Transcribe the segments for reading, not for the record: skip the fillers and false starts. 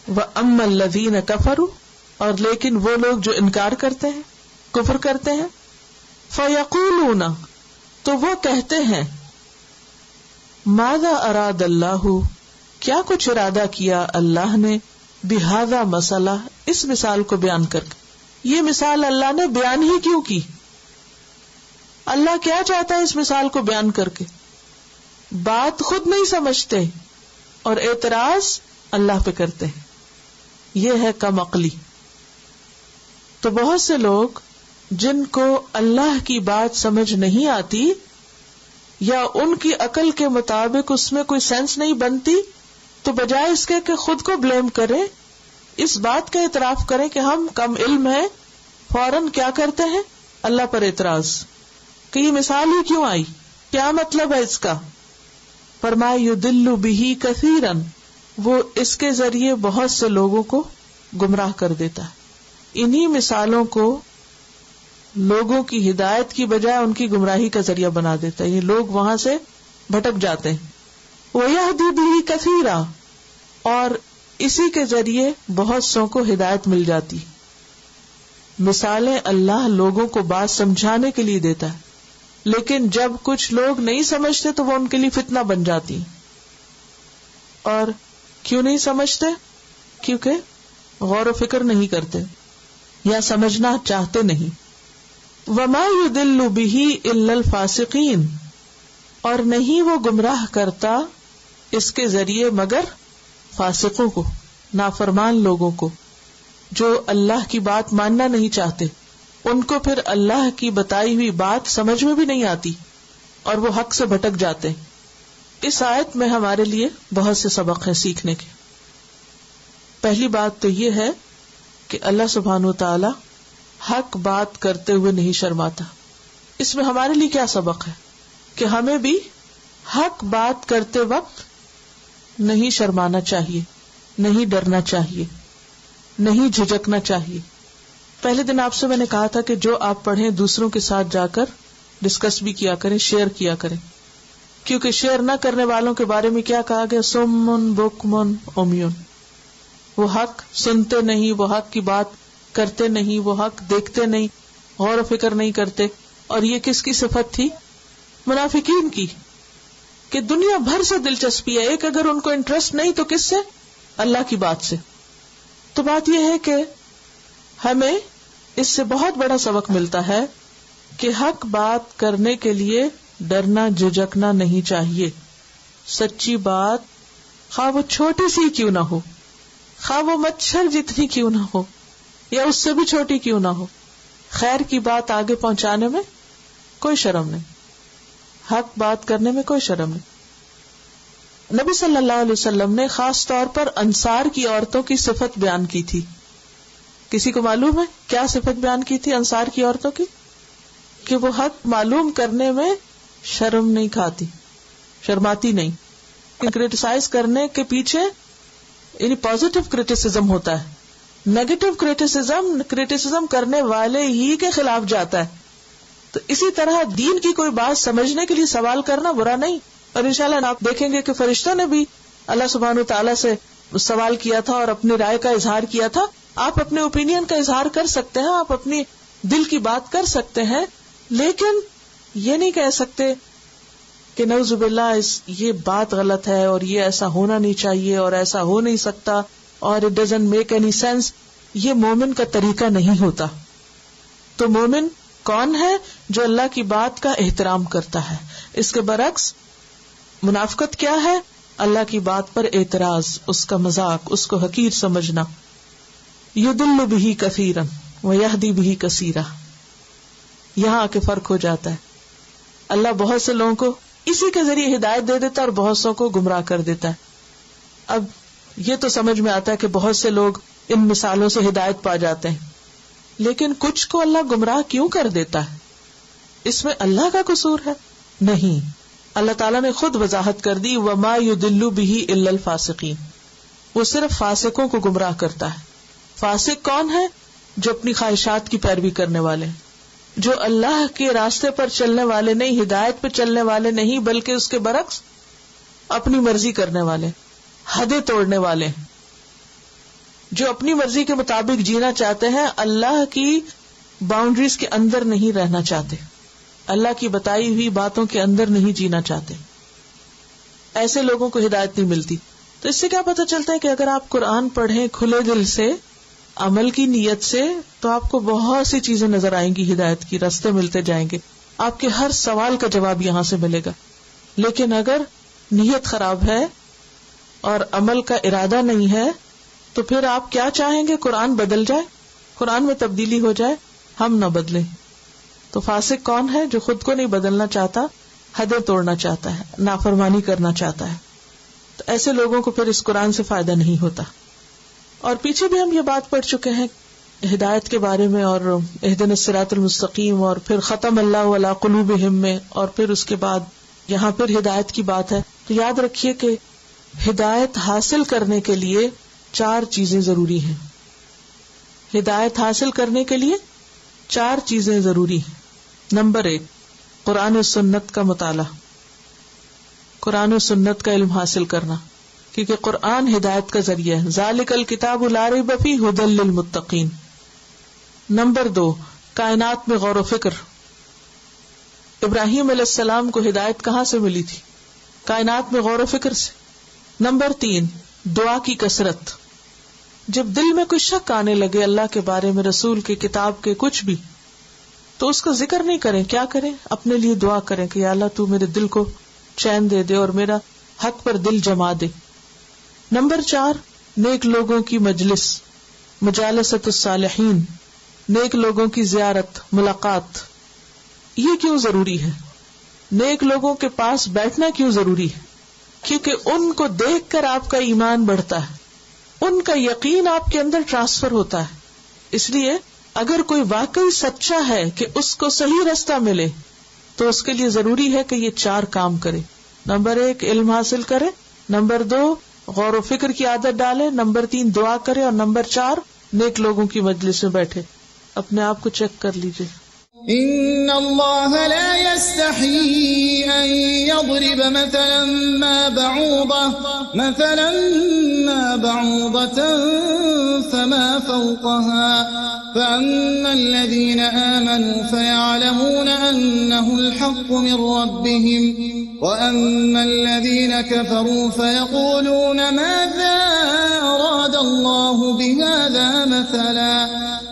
وَأَمَّا الَّذِينَ كَفَرُوا، اور لیکن وہ لوگ جو انکار کرتے ہیں، کفر کرتے ہیں، فَيَقُولُونَ، تو وہ کہتے ہیں، ماذا اراد اللہ، کیا کچھ ارادہ کیا اللہ نے، بہذا مسئلہ، اس مثال کو بیان کر کے، یہ مثال اللہ نے بیان ہی کیوں کی، اللہ کیا چاہتا ہے اس مثال کو بیان کر کے؟ بات خود نہیں سمجھتے اور اعتراض اللہ پہ کرتے ہیں، یہ ہے کم عقلی۔ تو بہت سے لوگ جن کو اللہ کی بات سمجھ نہیں آتی یا ان کی عقل کے مطابق اس میں کوئی سینس نہیں بنتی، تو بجائے اس کے کہ خود کو بلیم کریں، اس بات کا اعتراف کریں کہ ہم کم علم ہیں، فوراً کیا کرتے ہیں؟ اللہ پر اعتراض کہ یہ مثال ہی کیوں آئی، کیا مطلب ہے اس کا؟ فرمایا یضل بہ کثیرا، وہ اس کے ذریعے بہت سے لوگوں کو گمراہ کر دیتا ہے۔ انہی مثالوں کو لوگوں کی ہدایت کی بجائے ان کی گمراہی کا ذریعہ بنا دیتا ہے، یہ لوگ وہاں سے بھٹک جاتے ہیں۔ وَيَهْدِي بِهِ كَثِيرًا، اور اسی کے ذریعے بہت سو کو ہدایت مل جاتی۔ مثالیں اللہ لوگوں کو بات سمجھانے کے لیے دیتا ہے، لیکن جب کچھ لوگ نہیں سمجھتے تو وہ ان کے لیے فتنہ بن جاتی۔ اور کیوں نہیں سمجھتے؟ کیونکہ غور و فکر نہیں کرتے یا سمجھنا چاہتے نہیں۔ وَمَا يُضِلُّ بِهِ إِلَّا الْفَاسِقِينَ، اور نہیں وہ گمراہ کرتا اس کے ذریعے مگر فاسقوں کو، نافرمان لوگوں کو، جو اللہ کی بات ماننا نہیں چاہتے، ان کو پھر اللہ کی بتائی ہوئی بات سمجھ میں بھی نہیں آتی اور وہ حق سے بھٹک جاتے۔ اس آیت میں ہمارے لیے بہت سے سبق ہیں سیکھنے کے۔ پہلی بات تو یہ ہے کہ اللہ سبحانہ و تعالی حق بات کرتے ہوئے نہیں شرماتا۔ اس میں ہمارے لیے کیا سبق ہے کہ ہمیں بھی حق بات کرتے وقت نہیں شرمانا چاہیے، نہیں ڈرنا چاہیے، نہیں جھجکنا چاہیے۔ پہلے دن آپ سے میں نے کہا تھا کہ جو آپ پڑھیں دوسروں کے ساتھ جا کر ڈسکس بھی کیا کریں، شیئر کیا کریں، کیونکہ شیئر نہ کرنے والوں کے بارے میں کیا کہا گیا؟ سمن بکمن عمیون، وہ حق سنتے نہیں، وہ حق کی بات کرتے نہیں، وہ حق دیکھتے نہیں، غور و فکر نہیں کرتے۔ اور یہ کس کی صفت تھی؟ منافقین کی، کہ دنیا بھر سے دلچسپی ہے، ایک اگر ان کو انٹرسٹ نہیں تو کس سے؟ اللہ کی بات سے۔ تو بات یہ ہے کہ ہمیں اس سے بہت بڑا سبق ملتا ہے کہ حق بات کرنے کے لیے ڈرنا جھجکنا نہیں چاہیے۔ سچی بات خواہ وہ چھوٹی سی کیوں نہ ہو، خواہ وہ مچھر جتنی کیوں نہ ہو یا اس سے بھی چھوٹی کیوں نہ ہو، خیر کی بات آگے پہنچانے میں کوئی شرم نہیں، حق بات کرنے میں کوئی شرم نہیں۔ نبی صلی اللہ علیہ وسلم نے خاص طور پر انصار کی عورتوں کی صفت بیان کی تھی۔ کسی کو معلوم ہے کیا صفت بیان کی تھی انصار کی عورتوں کی؟ کہ وہ حق معلوم کرنے میں شرم نہیں کھاتی، شرماتی نہیں۔ کرٹیسائز کرنے کے پیچھے یعنی پازیٹیو کرٹیسزم ہوتا ہے، نیگیٹو کرٹیسزم کرنے والے ہی کے خلاف جاتا ہے۔ تو اسی طرح دین کی کوئی بات سمجھنے کے لیے سوال کرنا برا نہیں، اور انشاءاللہ آپ دیکھیں گے کہ فرشتوں نے بھی اللہ سبحانہ وتعالی سے سوال کیا تھا اور اپنی رائے کا اظہار کیا تھا۔ آپ اپنے اوپینین کا اظہار کر سکتے ہیں، آپ اپنی دل کی بات کر سکتے ہیں، لیکن یہ نہیں کہہ سکتے کہ نعوذ باللہ یہ بات غلط ہے اور یہ ایسا ہونا نہیں چاہیے اور ایسا ہو نہیں سکتا اور it doesn't make any sense. یہ مومن کا طریقہ نہیں ہوتا۔ تو مومن کون ہے؟ جو اللہ کی بات کا احترام کرتا ہے۔ اس کے برعکس منافقت کیا ہے؟ اللہ کی بات پر اعتراض، اس کا مذاق، اس کو حقیر سمجھنا۔ یضل بہ کثیرا ویہدی بہ کثیرا، یہاں آ کے فرق ہو جاتا ہے۔ اللہ بہت سے لوگوں کو اسی کے ذریعے ہدایت دے دیتا ہے اور بہت سو کو گمراہ کر دیتا ہے۔ اب یہ تو سمجھ میں آتا ہے کہ بہت سے لوگ ان مثالوں سے ہدایت پا جاتے ہیں، لیکن کچھ کو اللہ گمراہ کیوں کر دیتا ہے؟ اس میں اللہ کا قصور ہے؟ نہیں، اللہ تعالیٰ نے خود وضاحت کر دی، وَمَا يُضِلُّ بِهِ إِلَّا الْفَاسِقِينَ، وہ صرف فاسقوں کو گمراہ کرتا ہے۔ فاسق کون ہے؟ جو اپنی خواہشات کی پیروی کرنے والے ہیں، جو اللہ کے راستے پر چلنے والے نہیں، ہدایت پہ چلنے والے نہیں، بلکہ اس کے برعکس اپنی مرضی کرنے والے، حدیں توڑنے والے ہیں۔ جو اپنی مرضی کے مطابق جینا چاہتے ہیں، اللہ کی باؤنڈریز کے اندر نہیں رہنا چاہتے، اللہ کی بتائی ہوئی باتوں کے اندر نہیں جینا چاہتے، ایسے لوگوں کو ہدایت نہیں ملتی. تو اس سے کیا پتہ چلتا ہے کہ اگر آپ قرآن پڑھیں کھلے دل سے، عمل کی نیت سے، تو آپ کو بہت سی چیزیں نظر آئیں گی، ہدایت کی راستے ملتے جائیں گے، آپ کے ہر سوال کا جواب یہاں سے ملے گا. لیکن اگر نیت خراب ہے اور عمل کا ارادہ نہیں ہے تو پھر آپ کیا چاہیں گے؟ قرآن بدل جائے، قرآن میں تبدیلی ہو جائے، ہم نہ بدلیں. تو فاسق کون ہے؟ جو خود کو نہیں بدلنا چاہتا، حدیں توڑنا چاہتا ہے، نافرمانی کرنا چاہتا ہے. تو ایسے لوگوں کو پھر اس قرآن سے فائدہ نہیں ہوتا. اور پیچھے بھی ہم یہ بات پڑھ چکے ہیں ہدایت کے بارے میں، اور اہدنا الصراط المستقیم، اور پھر ختم اللہ علی قلوبہم میں، اور پھر اس کے بعد یہاں پھر ہدایت کی بات ہے. تو یاد رکھیے کہ ہدایت حاصل کرنے کے لیے 4 چیزیں ضروری ہیں. ہدایت حاصل کرنے کے لیے 4 چیزیں ضروری ہیں. نمبر 1، قرآن و سنت کا مطالعہ، قرآن و سنت کا علم حاصل کرنا، کیونکہ قرآن ہدایت کا ذریعہ ہے. ذالک الکتاب لا ریب فیہ ھدی للمتقین. نمبر 2، کائنات میں غور و فکر. ابراہیم علیہ السلام کو ہدایت کہاں سے ملی تھی؟ کائنات میں غور و فکر سے. نمبر 3، دعا کی کثرت. جب دل میں کوئی شک آنے لگے اللہ کے بارے میں، رسول کے، کتاب کے، کچھ بھی، تو اس کا ذکر نہیں کریں. کیا کریں؟ اپنے لیے دعا کریں کہ یا اللہ تو میرے دل کو چین دے دے اور میرا حق پر دل جما دے. نمبر 4، نیک لوگوں کی مجلس، مجالست الصالحین، نیک لوگوں کی زیارت، ملاقات. یہ کیوں ضروری ہے؟ نیک لوگوں کے پاس بیٹھنا کیوں ضروری ہے؟ کیونکہ ان کو دیکھ کر آپ کا ایمان بڑھتا ہے، ان کا یقین آپ کے اندر ٹرانسفر ہوتا ہے. اس لیے اگر کوئی واقعی سچا ہے کہ اس کو صحیح راستہ ملے تو اس کے لیے ضروری ہے کہ یہ 4 کام کرے. نمبر 1، علم حاصل کرے. نمبر 2، غور و فکر کی عادت ڈالے. نمبر 3، دعا کرے. اور نمبر 4، نیک لوگوں کی مجلس میں بیٹھے. اپنے آپ کو چیک کر لیجئے. ان اللہ لا يستحی ان يضرب مثلا ما بعوضة فما فوقها فأما الذين آمنوا فيعلمون أنه الحق من ربهم وأما الذين كفروا فيقولون ماذا أراد الله بهذا مثلا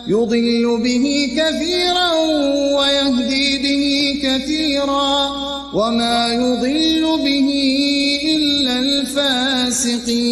يضل به كثيرا ويهدي به كثيرا وما يضل به إلا الفاسقين.